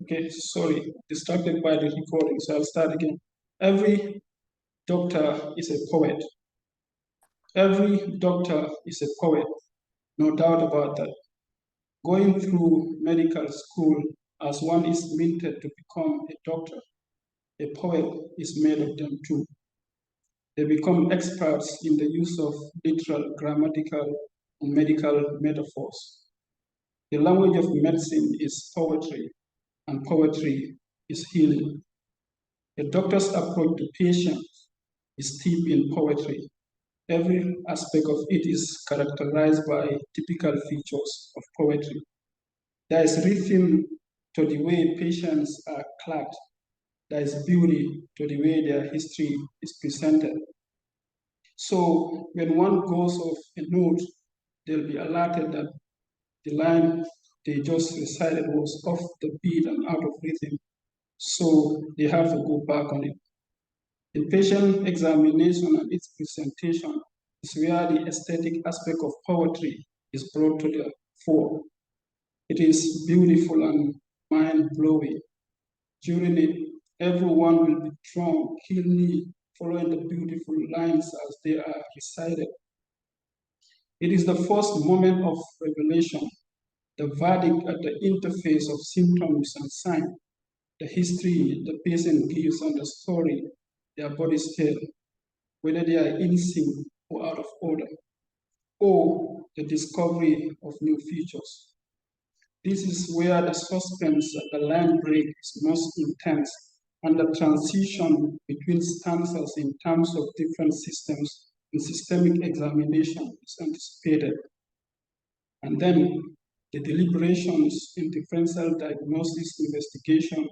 Okay, sorry, distracted by the recording, so I'll start again. Every doctor is a poet. Every doctor is a poet, no doubt about that. Going through medical school as one is minted to become a doctor, a poet is made of them too. They become experts in the use of literal, grammatical, and medical metaphors. The language of medicine is poetry, and poetry is healing. A doctor's approach to patients is steeped in poetry. Every aspect of it is characterized by typical features of poetry. There is rhythm to the way patients are clad. There is beauty to the way their history is presented. So when one goes off a note, they'll be alerted that the line they just recited was off the beat and out of rhythm. So they have to go back on it. The patient examination and its presentation is where the aesthetic aspect of poetry is brought to the fore. It is beautiful and mind-blowing. During it, everyone will be drawn keenly following the beautiful lines as they are recited. It is the first moment of revelation, the verdict at the interface of symptoms and signs, the history the patient gives and the story their bodies tell, whether they are in sync or out of order, or the discovery of new features. This is where the suspense at the line break is most intense, and the transition between stanzas in terms of different systems and systemic examination is anticipated. And then the deliberations in differential diagnosis investigation,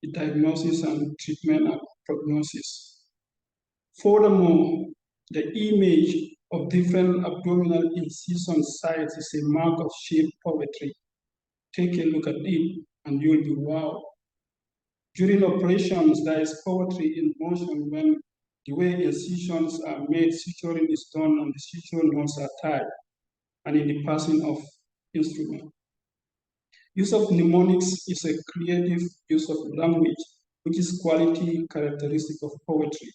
the diagnosis and treatment and prognosis. Furthermore, the image of different abdominal incision sites is a mark of shape poetry. Take a look at it and you'll be wow. During operations, there is poetry in motion when the way incisions are made, suturing is done and the suture knots are tied, and in the passing of instrument. Use of mnemonics is a creative use of language, which is quality characteristic of poetry.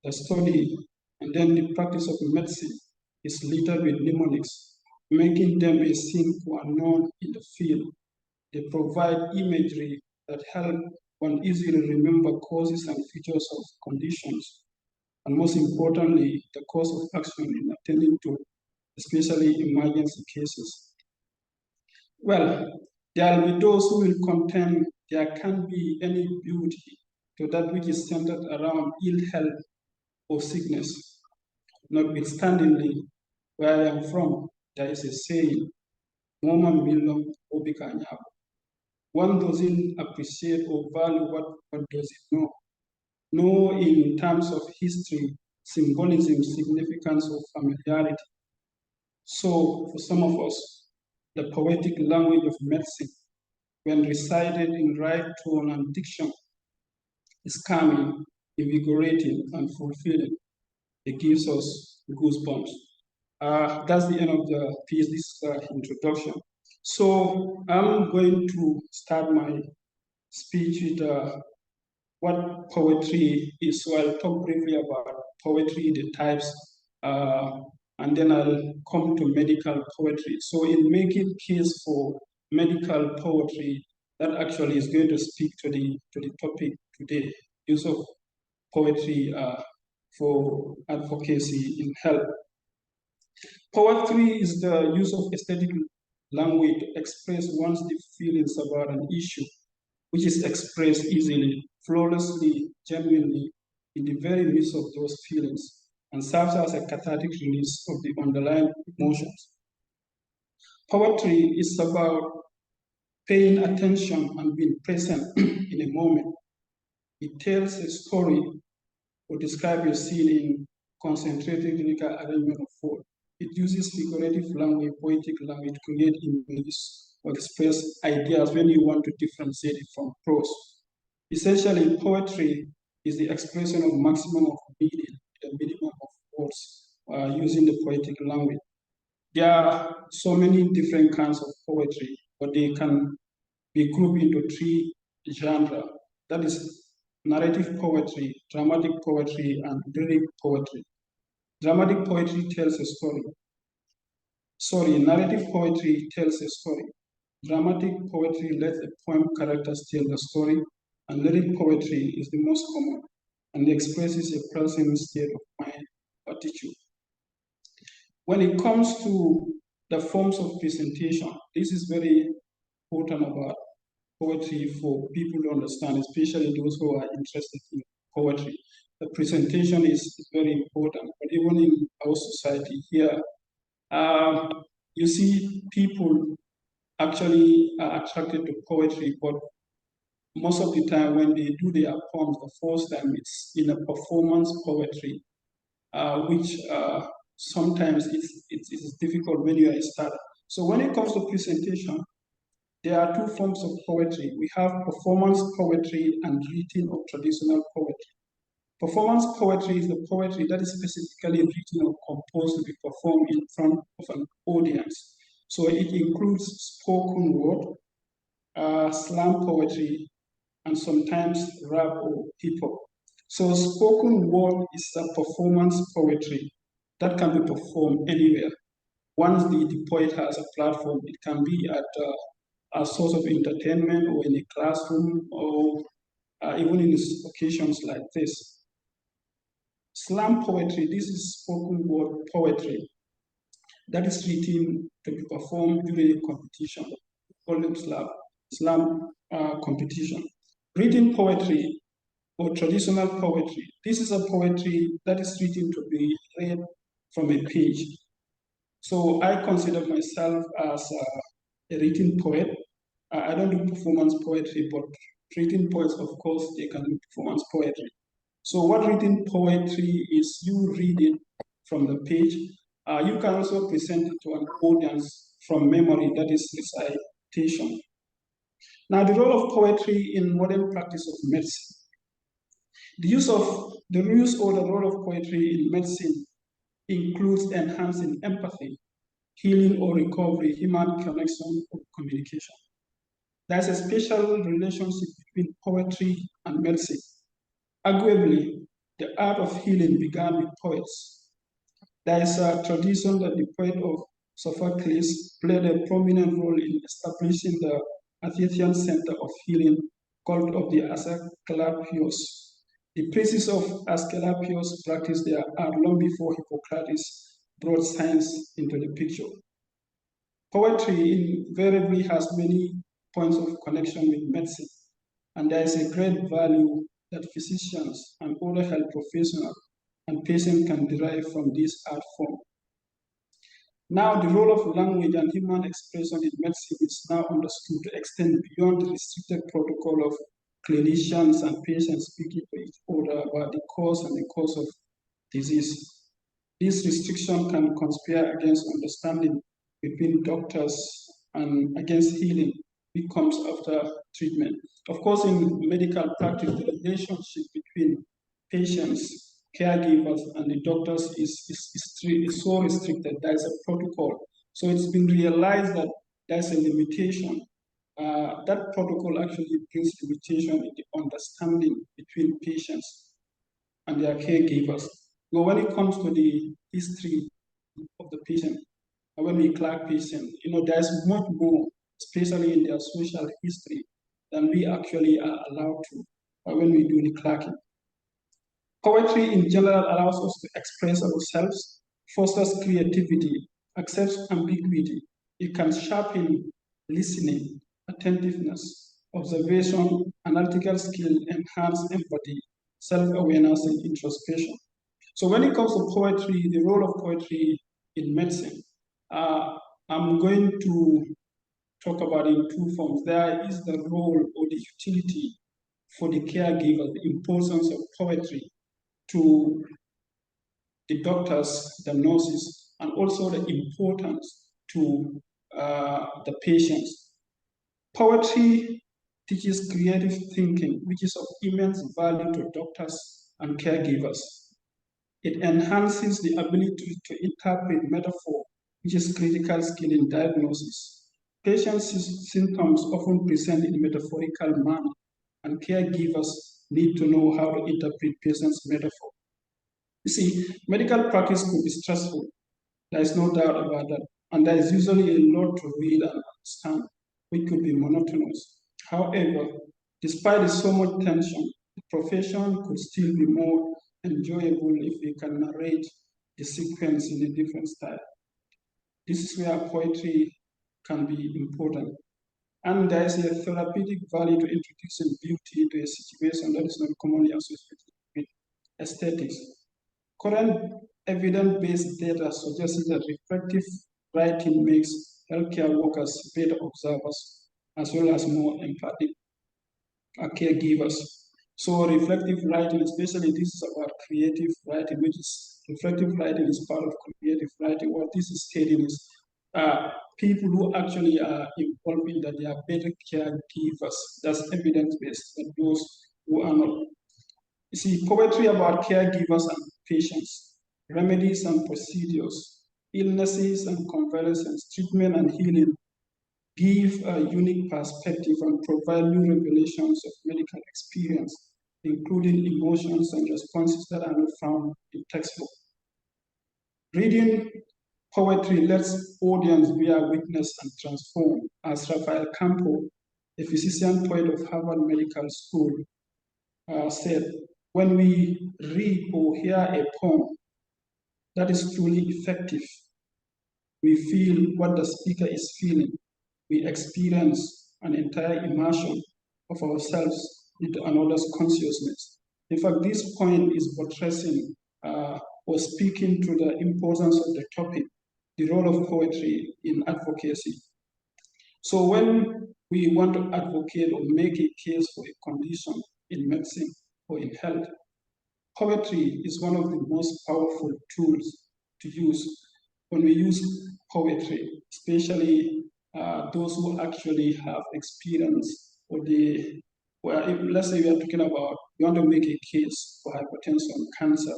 The study and then the practice of medicine is littered with mnemonics, making them a thing for unknown in the field. They provide imagery that help one easily remember causes and features of conditions, and most importantly, the course of action in attending to, especially emergency cases. Well, there will be those who will contend there can't be any beauty to that which is centered around ill health or sickness. Notwithstandingly, where I am from, there is a saying, Moma Milong Obikanyabo. One doesn't appreciate or value what one doesn't know. Know in terms of history, symbolism, significance, or familiarity. So, for some of us, the poetic language of medicine, when recited in right tone and diction, is calming, invigorating, and fulfilling. It gives us goosebumps. That's the end of the piece, this introduction. So I'm going to start my speech with what poetry is. So I'll talk briefly about poetry, the types, and then I'll come to medical poetry. So in making case for medical poetry, that actually is going to speak to the topic today, use of poetry for advocacy in health. Poetry is the use of aesthetic language to express one's deep feelings about an issue, which is expressed easily, flawlessly, genuinely, in the very midst of those feelings, and serves as a cathartic release of the underlying emotions. Poetry is about paying attention and being present in a moment. It tells a story or describes a scene in concentrated lyrical arrangement of words. It uses figurative language, poetic language to create images or express ideas when you want to differentiate it from prose. Essentially, poetry is the expression of maximum of meaning, the minimum of words, using the poetic language. There are so many different kinds of poetry, but they can be grouped into three genres. That is narrative poetry, dramatic poetry, and lyric poetry. Dramatic poetry tells a story. Sorry, narrative poetry tells a story. Dramatic poetry lets the poem characters tell the story, and lyric poetry is the most common and expresses a person's state of mind or attitude. When it comes to the forms of presentation, this is very important about poetry for people to understand, especially those who are interested in poetry. The presentation is very important, but even in our society here, you see people actually are attracted to poetry, but most of the time when they do their poems, the first time it's in a performance poetry, which sometimes it's difficult when you are a starter. So when it comes to presentation, there are two forms of poetry. We have performance poetry and written or traditional poetry. Performance poetry is the poetry that is specifically written or composed to be performed in front of an audience. So it includes spoken word, slam poetry, and sometimes rap or hip hop. So spoken word is a performance poetry that can be performed anywhere. Once the poet has a platform, it can be at a source of entertainment or in a classroom or even in occasions like this. Slam poetry, this is spoken word poetry that is written to be performed during a competition, called it slam competition. Written poetry or traditional poetry, this is a poetry that is written to be read from a page. So I consider myself as a written poet. I don't do performance poetry, but written poets, of course, they can do performance poetry. So what written poetry is, you read it from the page. You can also present it to an audience from memory, that is recitation. Now, the role of poetry in modern practice of medicine. The use or the role of poetry in medicine includes enhancing empathy, healing or recovery, human connection or communication. There's a special relationship between poetry and medicine. Arguably, the art of healing began with poets. There is a tradition that the poet of Sophocles played a prominent role in establishing the Athenian center of healing called of the Asclepios. The priests of Asclepios practiced their art long before Hippocrates brought science into the picture. Poetry invariably has many points of connection with medicine, and there is a great value that physicians and other health professionals and patients can derive from this art form. Now, the role of language and human expression in medicine is now understood to extend beyond the restricted protocol of clinicians and patients speaking to each other about the cause and the cause of disease. This restriction can conspire against understanding between doctors and against healing which comes after treatment. Of course, in medical practice, the relationship between patients, caregivers, and the doctors is so restricted. There's a protocol. So it's been realized that there's a limitation. That protocol actually brings limitation in the understanding between patients and their caregivers. But when it comes to the history of the patient, when we clerk patient, there's much more, especially in their social history, than we actually are allowed to when we do the clerking. Poetry in general allows us to express ourselves, fosters creativity, accepts ambiguity. It can sharpen listening, attentiveness, observation, analytical skill, enhance empathy, self-awareness, and introspection. So when it comes to poetry, the role of poetry in medicine, I'm going to talk about it in two forms. There is the role or the utility for the caregiver, the importance of poetry to the doctors, the nurses, and also the importance to the patients. Poetry teaches creative thinking, which is of immense value to doctors and caregivers. It enhances the ability to interpret metaphor, which is critical skill in diagnosis. Patients' symptoms often present in metaphorical manner, and caregivers need to know how to interpret patients' metaphor. You see, medical practice could be stressful. There is no doubt about that. And there is usually a lot to read and understand, which could be monotonous. However, despite so much tension, the profession could still be more enjoyable if we can narrate the sequence in a different style. This is where poetry can be important. And there is a therapeutic value to introducing beauty to a situation that is not commonly associated with aesthetics. Current evidence-based data suggests that reflective writing makes healthcare workers better observers as well as more empathic caregivers. So reflective writing, especially this is about creative writing, which is reflective writing is part of creative writing. What this is stating is people who actually are involved in that they are better caregivers. That's evidence-based than those who are not. You see, poetry about caregivers and patients, remedies and procedures, illnesses and convalescence, treatment and healing give a unique perspective and provide new revelations of medical experience, including emotions and responses that are not found in textbook. Reading poetry lets audience bear witness and transform, as Rafael Campo, a physician poet of Harvard Medical School, said, when we read or hear a poem that is truly effective, we feel what the speaker is feeling. We experience an entire immersion of ourselves into another's consciousness. In fact, this point is buttressing or speaking to the importance of the topic, the role of poetry in advocacy. So when we want to advocate or make a case for a condition in medicine or in health, poetry is one of the most powerful tools to use. When we use poetry, especially those who actually have experience or let's say we are talking about, we want to make a case for hypertension, cancer.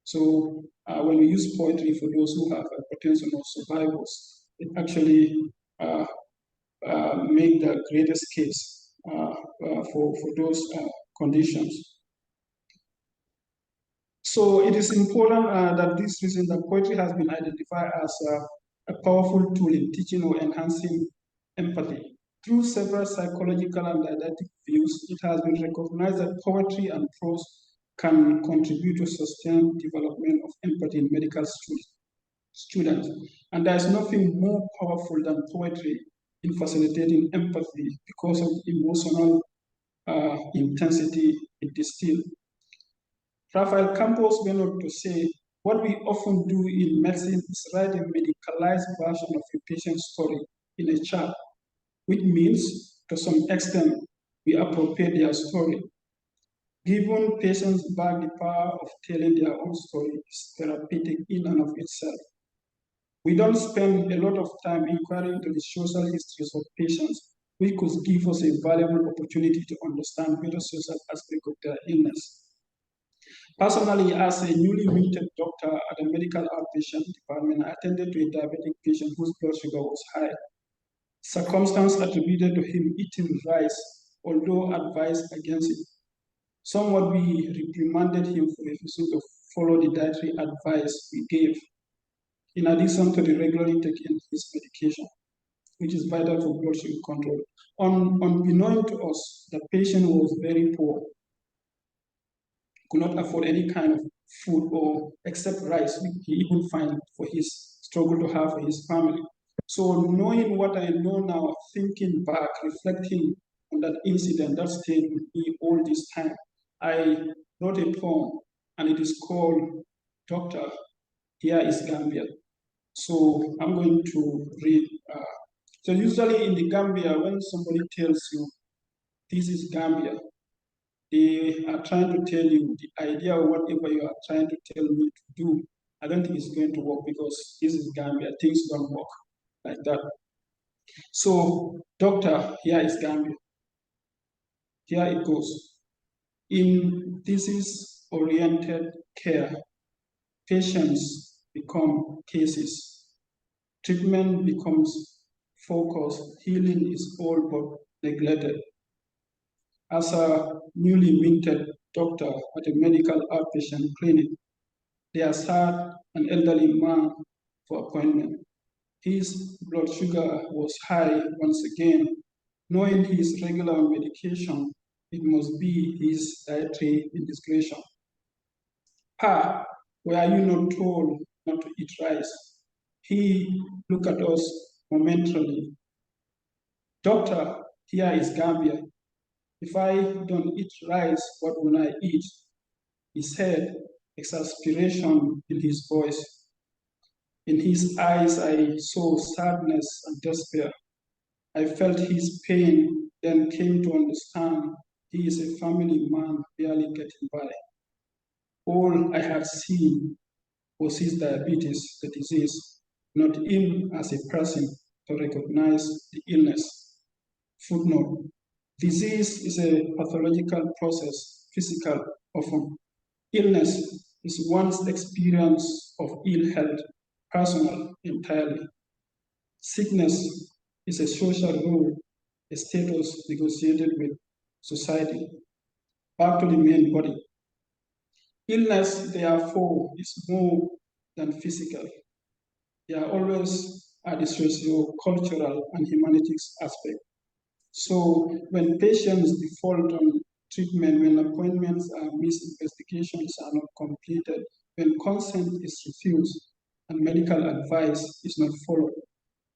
So when we use poetry for those who have hypertension or survivors, it actually make the greatest case for those conditions. So it is important that this reason that poetry has been identified as a powerful tool in teaching or enhancing empathy. Through several psychological and didactic views, it has been recognized that poetry and prose can contribute to sustained development of empathy in medical students. And there is nothing more powerful than poetry in facilitating empathy because of the emotional intensity it distills. Rafael Campos went on to say, what we often do in medicine is write a medicalized version of a patient's story in a chart, which means, to some extent, we appropriate their story. Giving patients back the power of telling their own story is therapeutic in and of itself. We don't spend a lot of time inquiring into the social histories of patients, which could give us a valuable opportunity to understand better social aspects of their illness. Personally, as a newly minted doctor at a medical outpatient department, I attended to a diabetic patient whose blood sugar was high. Circumstance attributed to him eating rice, although advised against it. Somewhat we reprimanded him for refusing to follow the dietary advice we gave, in addition to the regularly taking his medication, which is vital for blood sugar control. Unbeknown to us, the patient was very poor, could not afford any kind of food or except rice, which he even find for his struggle to have for his family. So knowing what I know now, thinking back, reflecting on that incident that stayed with me all this time, I wrote a poem and it is called Doctor, Here is Gambia. So I'm going to read. So usually in the Gambia, when somebody tells you, this is Gambia, they are trying to tell you the idea of whatever you are trying to tell me to do. I don't think it's going to work because this is Gambia. Things don't work like that. So, doctor, here is Gambia. Here it goes. In disease-oriented care, patients become cases. Treatment becomes focus, healing is all but neglected. As a newly minted doctor at a medical outpatient clinic, they asked an elderly man for appointment. His blood sugar was high once again. Knowing his regular medication, it must be his dietary indiscretion. Pa, were you not told not to eat rice? He looked at us momentarily. Doctor, here is Gambia. If I don't eat rice, what will I eat? He said, exasperation in his voice. In his eyes, I saw sadness and despair. I felt his pain, then came to understand he is a family man barely getting by. All I had seen was his diabetes, the disease, not him as a person to recognize the illness. Footnote. Disease is a pathological process, physical often. Illness is one's experience of ill health, personal entirely. Sickness is a social rule, a status negotiated with society. Back to the main body. Illness, therefore, is more than physical. There are always the socio-cultural and humanities aspect. So when patients default on treatment, when appointments are missed, investigations are not completed, when consent is refused and medical advice is not followed,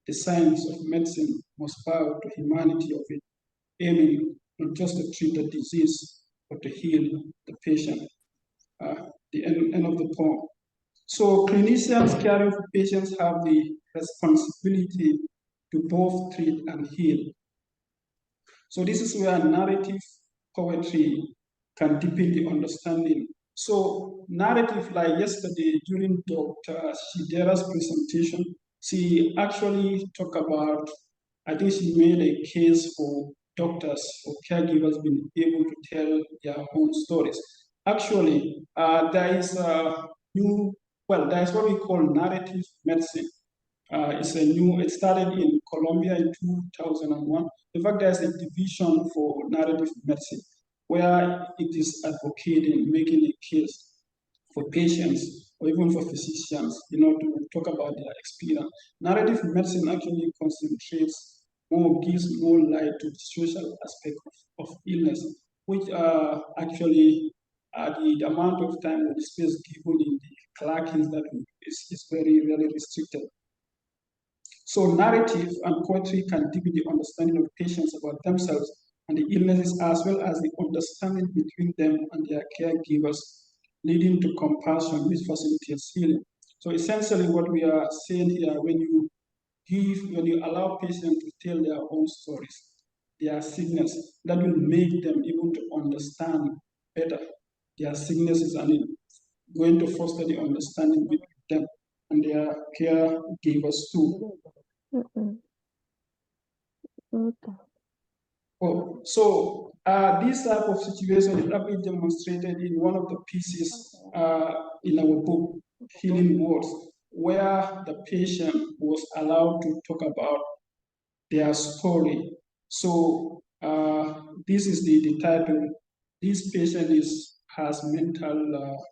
the science of medicine must bow to humanity of it, aiming not just to treat the disease, but to heal the patient. The end of the poem. So clinicians caring for patients have the responsibility to both treat and heal. So this is where narrative poetry can deepen the understanding. So narrative, like yesterday during Dr. Shidera's presentation, she actually talked about, I think she made a case for doctors or caregivers being able to tell their own stories. Actually, there is a new, well, there is what we call narrative medicine. It started in Colombia in 2001. In fact, there's a division for narrative medicine where it is advocating, making a case for patients or even for physicians, to talk about their experience. Narrative medicine actually concentrates more, gives more light to the social aspect of illness, which actually the amount of time or the space given in the clerkings that is very, very restricted. So narrative and poetry can deepen the understanding of patients about themselves and the illnesses, as well as the understanding between them and their caregivers, leading to compassion, which facilitates healing. So essentially what we are saying here, when you allow patients to tell their own stories, their sickness, that will make them able to understand better their sicknesses and going to foster the understanding between them and their caregivers too. Okay. Oh, so this type of situation is actually demonstrated in one of the pieces in our book, Healing Words, where the patient was allowed to talk about their story. So this is the title. This patient has mental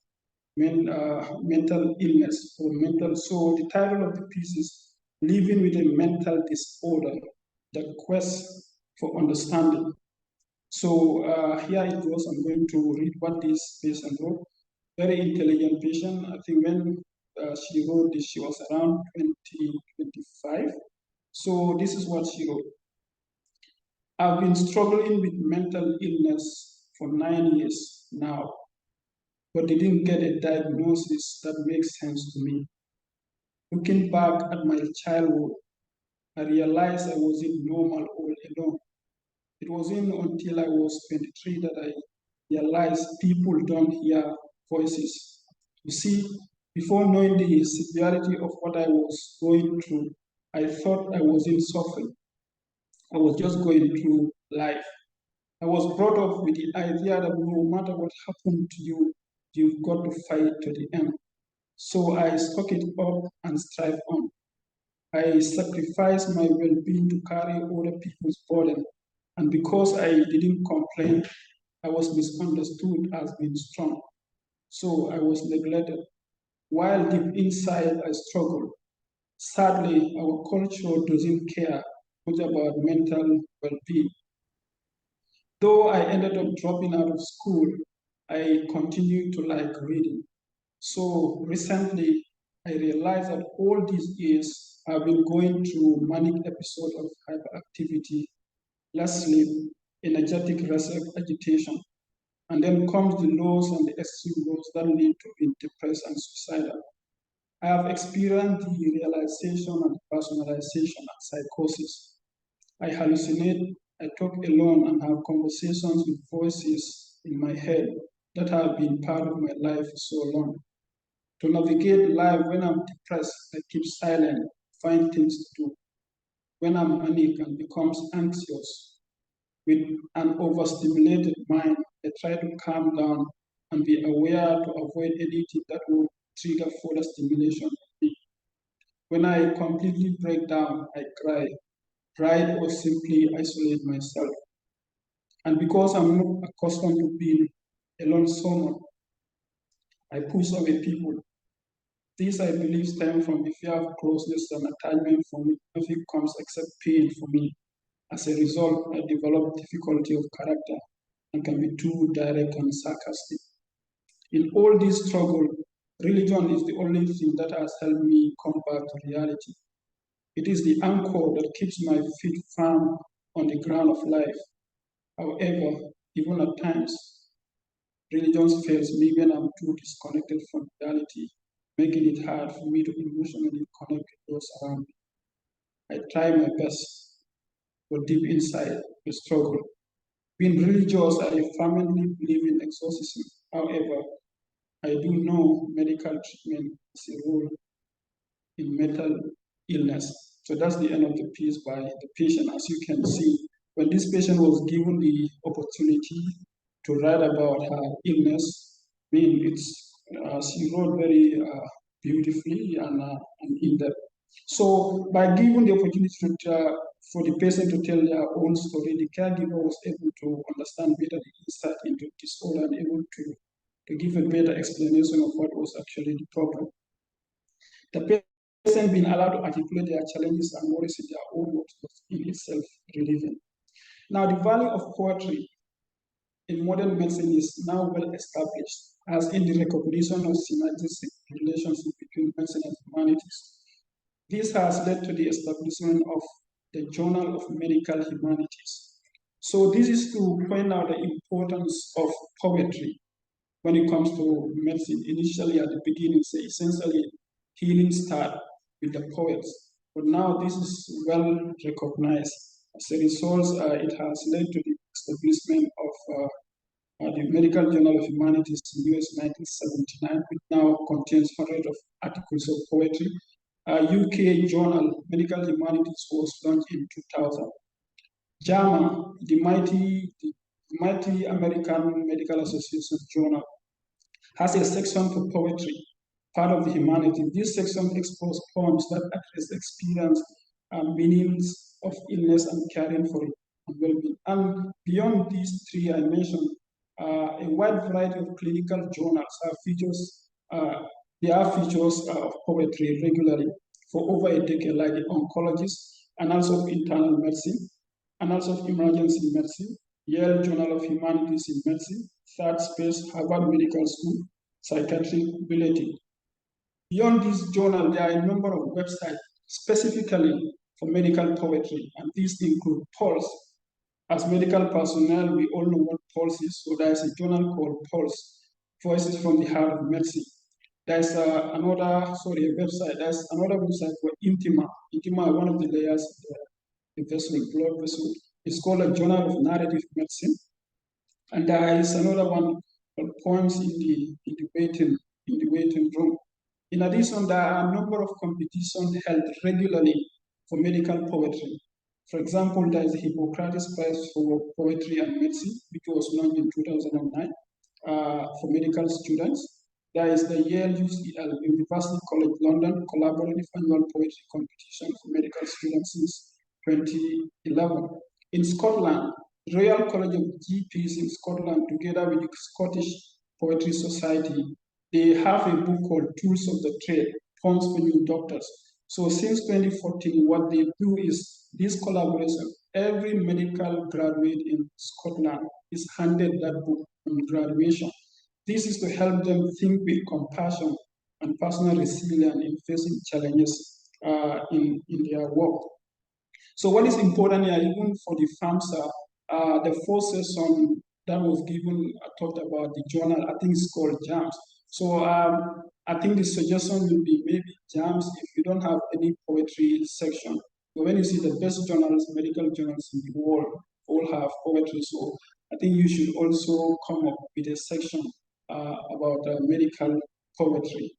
illness or mental. So the title of the piece is Living with a Mental Disorder, the Quest for Understanding. So here it goes. I'm going to read what this patient wrote. Very intelligent patient. I think when she wrote this, she was around 2025. So this is what she wrote. I've been struggling with mental illness for 9 years now, but didn't get a diagnosis that makes sense to me. Looking back at my childhood, I realized I wasn't normal all along. It wasn't until I was 23 that I realized people don't hear voices. You see, before knowing the severity of what I was going through, I thought I wasn't suffering. I was just going through life. I was brought up with the idea that no matter what happened to you, you've got to fight to the end. So I stuck it up and strive on. I sacrificed my well-being to carry other people's burden. And because I didn't complain, I was misunderstood as being strong. So I was neglected. While deep inside I struggled. Sadly, our culture doesn't care much about mental well-being. Though I ended up dropping out of school, I continued to like reading. So recently, I realized that all these years I've been going through manic episode of hyperactivity, less sleep, energetic agitation, and then comes the lows and the extreme lows that lead to being depressed and suicidal. I have experienced the realization and personalization and psychosis. I hallucinate, I talk alone and have conversations with voices in my head that have been part of my life for so long. To navigate life when I'm depressed, I keep silent, find things to do. When I'm manic and becomes anxious with an overstimulated mind, I try to calm down and be aware to avoid anything that will trigger further stimulation. When I completely break down, I cry, write, or simply isolate myself. And because I'm not accustomed to being alone so much, I push away people. This, I believe, stems from the fear of closeness and attachment for me. Nothing comes except pain for me. As a result, I develop difficulty of character and can be too direct and sarcastic. In all this struggle, religion is the only thing that has helped me come back to reality. It is the anchor that keeps my feet firm on the ground of life. However, even at times, religion fails me when I'm too disconnected from reality, making it hard for me to emotionally connect with those around me. I try my best, but deep inside, I struggle. Being religious, I firmly believe in exorcism. However, I do know medical treatment is a role in mental illness. So that's the end of the piece by the patient. As you can see, when this patient was given the opportunity to write about her illness, I mean, she wrote very beautifully and in depth. So by giving the opportunity for the patient to tell their own story, the caregiver was able to understand better the insight into disorder and able to give a better explanation of what was actually the problem. The person being allowed to articulate their challenges and worries in their own words was in itself relieving. Now, the value of poetry in modern medicine is now well established, as in the recognition of synergistic relationship between medicine and humanities. This has led to the establishment of the Journal of Medical Humanities. So this is to point out the importance of poetry when it comes to medicine. Initially, at the beginning, say essentially healing start with the poets, but now this is well recognized. As a result, it has led to the establishment of the Medical Journal of Humanities in US 1979, which now contains hundreds of articles of poetry. UK Journal Medical Humanities was launched in 2000. JAMA, the mighty American Medical Association Journal, has a section for poetry, part of the humanities. This section explores poems that address experience and meanings of illness and caring for it and well-being. And beyond these three I mentioned, a wide variety of clinical journals there are features of poetry regularly for over a decade, like the oncologist, Annals of Internal Medicine, Annals of Emergency Medicine, Yale Journal of Humanities in Medicine, Third Space, Harvard Medical School, Psychiatric Bulletin. Beyond this journal, there are a number of websites specifically for medical poetry, and these include Pulse. As medical personnel, we all know what Pulse is, so there is a journal called Pulse, Voices from the Heart of Medicine. There's a there's another website called Intima. Intima, one of the layers of the vessel, blood vessel. It's called a Journal of Narrative Medicine. And there is another one called Poems in the waiting room. In addition, there are a number of competitions held regularly for medical poetry. For example, there is the Hippocrates Prize for Poetry and Medicine, which was launched in 2009 for medical students. There is the Yale UCL, University College London Collaborative Annual Poetry Competition for medical students since 2011. In Scotland, the Royal College of GPs in Scotland, together with the Scottish Poetry Society, they have a book called Tools of the Trade, Poems for New Doctors. So since 2014, what they do is this collaboration, every medical graduate in Scotland is handed that book on graduation. This is to help them think with compassion and personal resilience in facing challenges in their work. So what is important here, even for the FAMSA, the first session that was given talked about the journal, I think it's called JAMS. So I think the suggestion will be maybe JAMS if you don't have any poetry section. But when you see the best journals, medical journals in the world, all have poetry. So I think you should also come up with a section about medical poetry.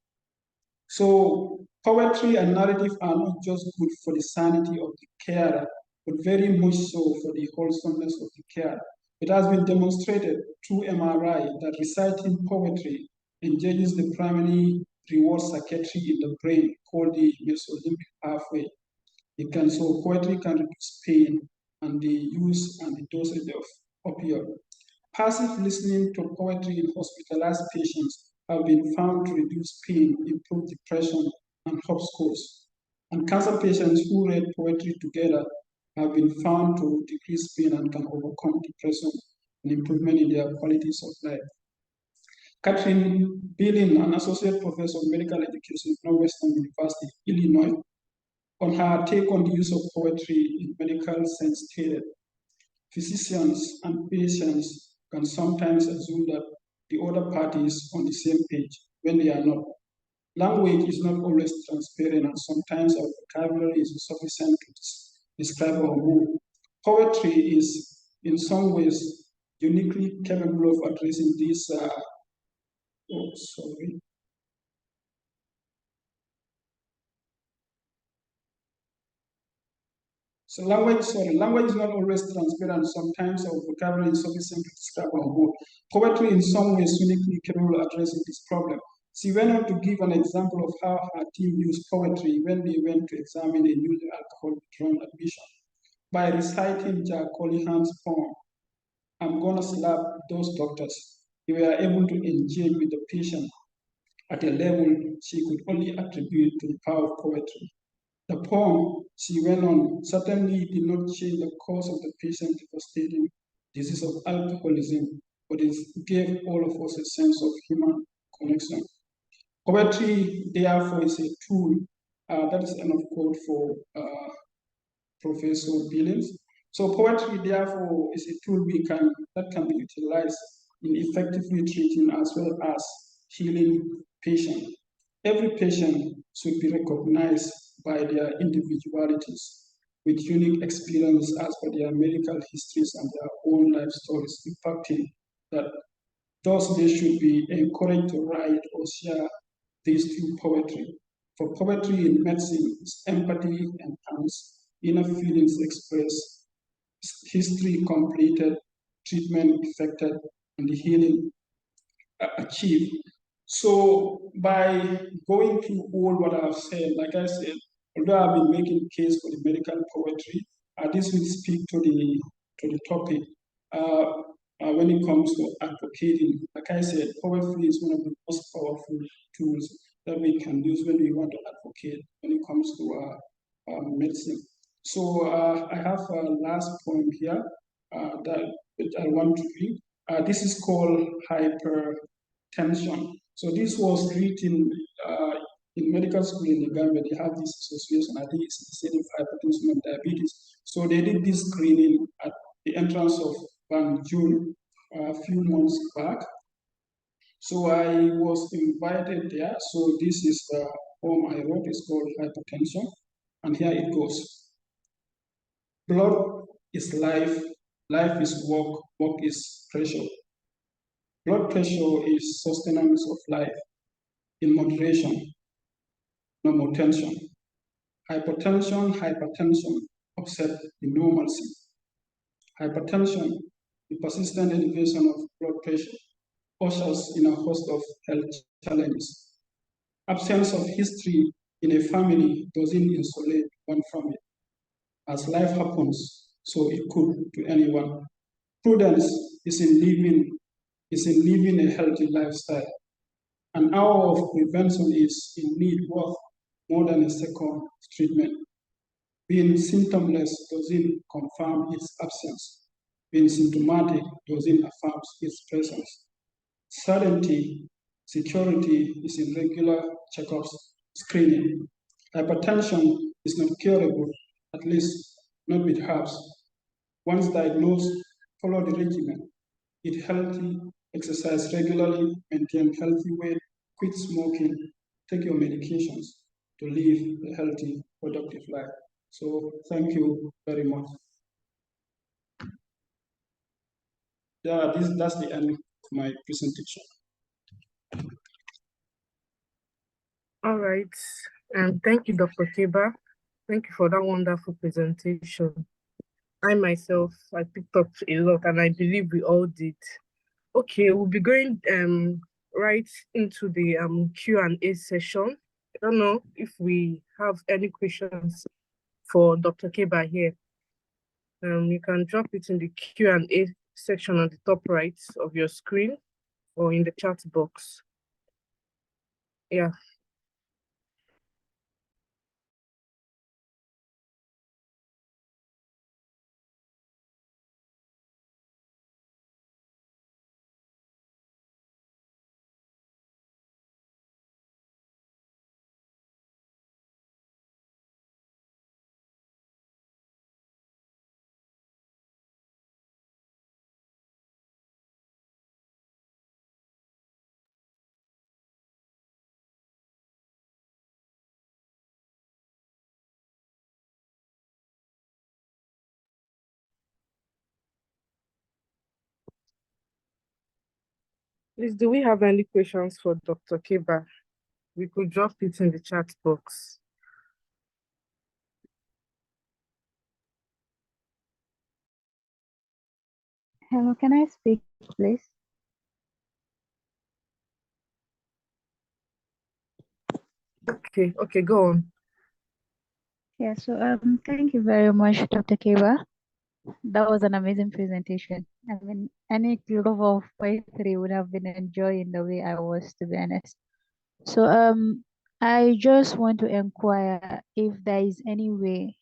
So poetry and narrative are not just good for the sanity of the carer, but very much so for the wholesomeness of the care. It has been demonstrated through MRI that reciting poetry engages the primary reward circuitry in the brain called the mesolimbic pathway. So poetry can reduce pain and the use and the dosage of opioid. Passive listening to poetry in hospitalized patients have been found to reduce pain, improve depression, and HOP scores. And cancer patients who read poetry together have been found to decrease pain and can overcome depression and improvement in their qualities of life. Catherine Billing, an associate professor of medical education at Northwestern University, Illinois, on her take on the use of poetry in medical sense stated, physicians and patients can sometimes assume that the other party is on the same page when they are not. Language is not always transparent, and sometimes our vocabulary is insufficient to describe our mood. Poetry is, in some ways, uniquely capable of addressing this. So language is not always transparent. Sometimes our vocabulary is sufficient to describe our mood. Poetry in some ways uniquely capable of addressing this problem. She went on to give an example of how her team used poetry when they went to examine a newly alcohol withdrawal admission. By reciting Jack Collihan's poem, I'm gonna slap those doctors, they were able to engage with the patient at a level she could only attribute to the power of poetry. The poem, she went on, certainly did not change the course of the patient's devastating disease of alcoholism, but it gave all of us a sense of human connection. Poetry, therefore, is a tool. That is end of quote for Professor Billings. So poetry, therefore, is a tool that can be utilized in effectively treating as well as healing patients. Every patient should be recognized by their individualities with unique experience as per their medical histories and their own life stories, impacting that thus they should be encouraged to write or share these through poetry. For poetry in medicine is empathy enhanced, inner feelings expressed, history completed, treatment effected, and the healing achieved. So by going through all what I've said, like I said, although I've been making case for the medical poetry, this will speak to the topic when it comes to advocating. Like I said, poetry is one of the most powerful tools that we can use when we want to advocate when it comes to medicine. So I have a last poem here that I want to read. This is called hypertension. So this was written in medical school in the Gambia. They have this association, I think it's the Center for Hypertension and Diabetes. So they did this screening at the entrance of June a few months back. So I was invited there. So this is the poem I wrote. It's called Hypertension. And here it goes. Blood is life, life is work, work is pressure. Blood pressure is sustenance of life in moderation, no more tension. Hypertension, upset the normalcy. Hypertension, the persistent elevation of blood pressure. ushers in a host of health challenges. Absence of history in a family doesn't insulate one from it. As life happens, so it could to anyone. Prudence is in living a healthy lifestyle. An hour of prevention is indeed worth more than a second of treatment. Being symptomless doesn't confirm its absence. Being symptomatic doesn't affirm its presence. Certainty, security is in regular checkups, screening. Hypertension is not curable, at least not with herbs. Once diagnosed, follow the regimen. Eat healthy, exercise regularly, maintain healthy weight, quit smoking, take your medications to live a healthy, productive life. So thank you very much. That's the end of my presentation. All right. And thank you, Dr. Kebba. Thank you for that wonderful presentation. I myself, I picked up a lot, and I believe we all did. Okay, we'll be going right into the Q&A session. I don't know if we have any questions for Dr. Kebba here. You can drop it in the Q&A section on the top right of your screen or in the chat box. Yeah. Please, do we have any questions for Dr. Kebba? We could drop it in the chat box. Hello, can I speak, please? Okay, go on. Yeah, so thank you very much, Dr. Keba. That was an amazing presentation. I mean, any lover of poetry would have been enjoying the way I was, to be honest. So I just want to inquire if there is any way,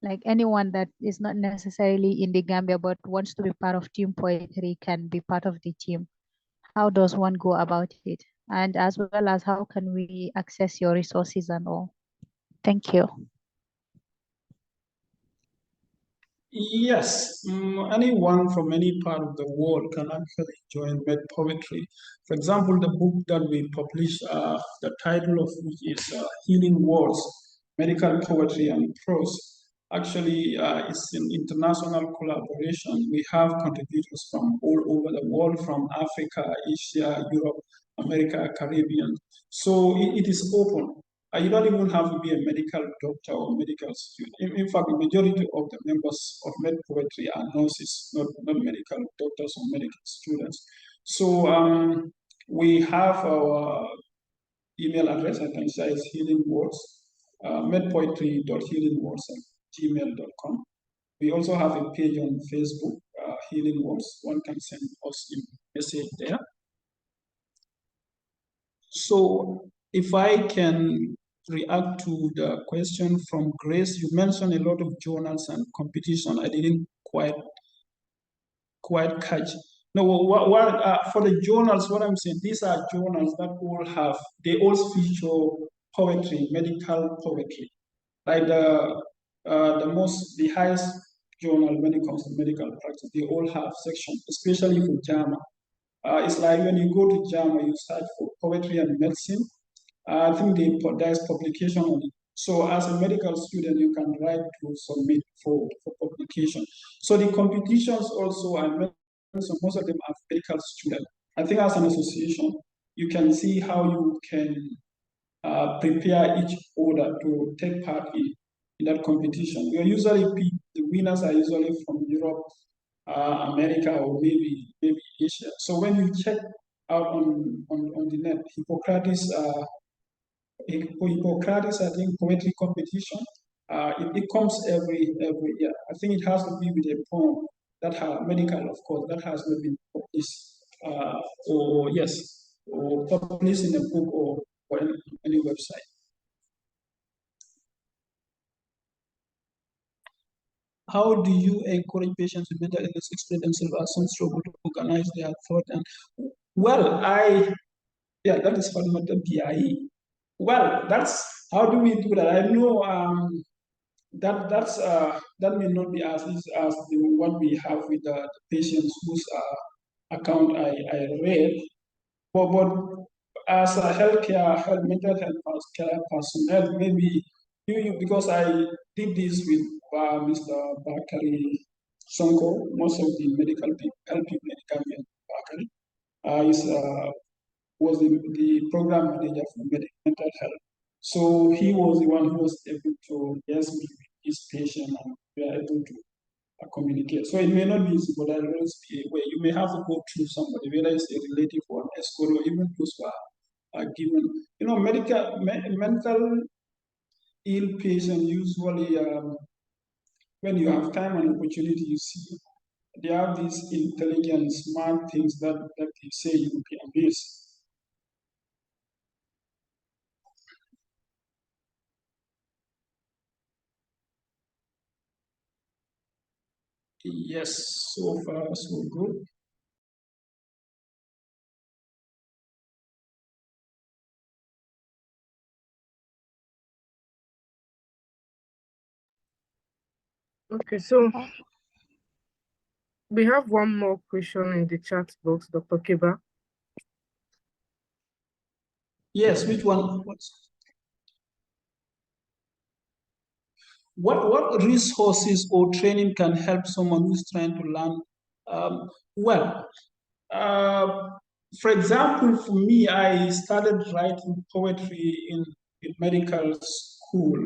like anyone that is not necessarily in the Gambia but wants to be part of team poetry can be part of the team. How does one go about it? And as well as how can we access your resources and all? Thank you. Yes, anyone from any part of the world can actually join Med Poetry. For example, the book that we published, the title of which is Healing Words, Medical Poetry and Prose. Actually, it's an international collaboration. We have contributors from all over the world, from Africa, Asia, Europe, America, Caribbean. So it is open. You don't even have to be a medical doctor or medical student. In fact, the majority of the members of Med Poetry are nurses, not medical doctors or medical students. So we have our email address, I can say it's Healing Words, medpoetry.healingwords@gmail.com. We also have a page on Facebook, Healing Words. One can send us a message there. So if I can react to the question from Grace, you mentioned a lot of journals and competition. I didn't quite catch. No, for the journals, what I'm saying, these are journals that they all feature poetry, medical poetry. Like the highest journal when it comes to medical practice, they all have sections, especially for JAMA. It's like when you go to JAMA, you search for poetry and medicine. I think there's publication on it. So as a medical student, you can write to submit for publication. So the competitions also, most of them are medical students. I think as an association, you can see how you can prepare each order to take part in that competition. The winners are usually from Europe, America, or maybe Asia. So when you check out on the net. Hippocrates, I think, poetry competition. It comes every year. I think it has to be with a poem that has medical, of course, that has not been published, or published in a book or any website. How do you encourage patients with mental illness express themselves as some struggle to organize their thought? And well, that is fundamental PIE. Well, that's how do we do that? I know that may not be as easy as the one we have with the patients whose account I read, but as a mental health care personnel, maybe you because I did this with Mr. Bakari Sonko, most of the medical people, health people in Gambia, Bakari, was the program manager for mental health. So he was the one who was able to just meet with his patient and we are able to communicate. So it may not be easy, but there will be a way. You may have to go through somebody, whether it's a relative or an escort or even those who are given. Mental ill patient usually, when you have time and opportunity, you see they have these intelligent, smart things that they say you can miss. Yes, so far so good. Okay, so we have one more question in the chat box, Dr. Kebba. Yes, which one? What resources or training can help someone who's trying to learn? Well, for example, for me, I started writing poetry in medical school.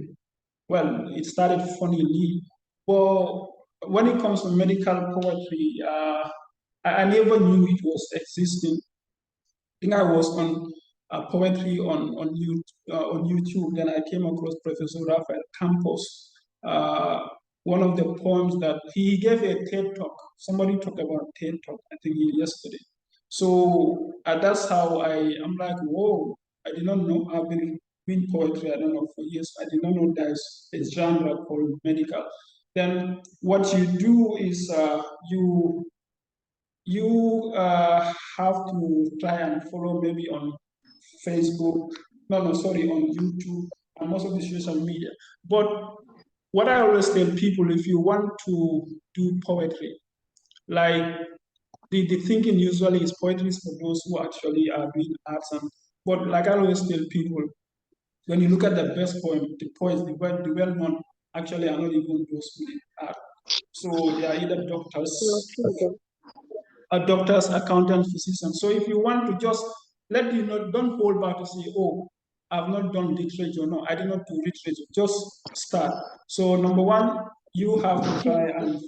Well, it started funnily, but when it comes to medical poetry, I never knew it was existing. I think I was on poetry on YouTube. Then I came across Professor Rafael Campos. One of the poems that he gave a TED talk. Somebody talked about TED talk. I think yesterday. So that's how I'm like, whoa! I did not know. I've been doing poetry. I don't know for years. I did not know there's a genre called medical. Then what you do is you have to try and follow maybe on Facebook, no, sorry, on YouTube and most of the social media. But what I always tell people, if you want to do poetry, like the thinking usually is poetry is for those who actually are doing arts. But like I always tell people, when you look at the best poem, the poets, the well-known, actually are not even those who did art. So they are either doctors, accountants, physicians. So if you want to just don't hold back to say, oh, I've not done literature. No, I did not do literature. Just start. So number one, you have to try and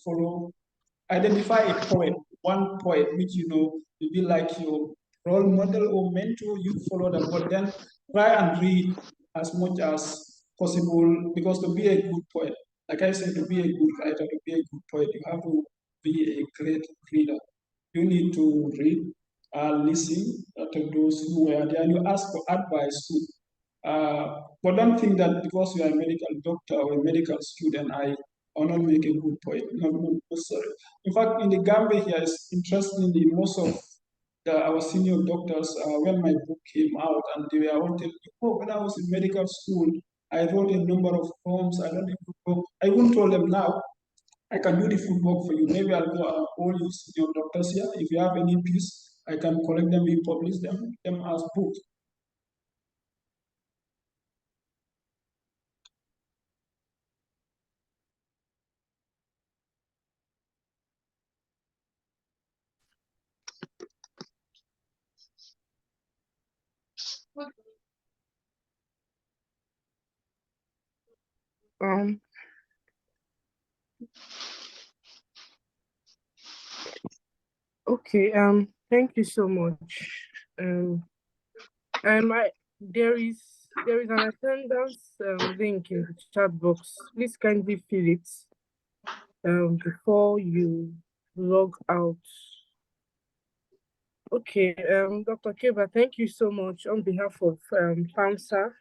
identify a poet, one poet which will be like your role model or mentor. You follow that, but then try and read as much as possible because to be a good poet, like I said, to be a good writer, to be a good poet, you have to be a great reader. You need to read, listen to those who were there, and you ask for advice too. But don't think that because you are a medical doctor or a medical student, I will not make a good point. No, sorry. In fact, in the Gambia here, it's interestingly, most of our senior doctors, when my book came out, and they were all telling me, oh, when I was in medical school, I wrote a number of poems. I wouldn't tell them now. I can do the footwork for you. Maybe I'll go all you senior doctors here. If you have any piece, I can collect them and publish them as books. Um, okay, thank you so much. There is an attendance link in the chat box. Please kindly fill it before you log out. Okay, Dr. Kebba, thank you so much on behalf of FAMSA,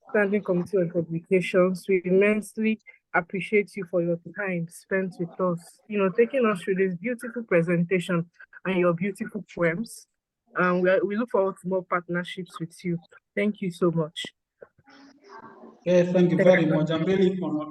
Standing Committee on Publications. We immensely appreciate you for your time spent with us, taking us through this beautiful presentation and your beautiful poems. We look forward to more partnerships with you. Thank you so much. Thank you very much. I'm really honored.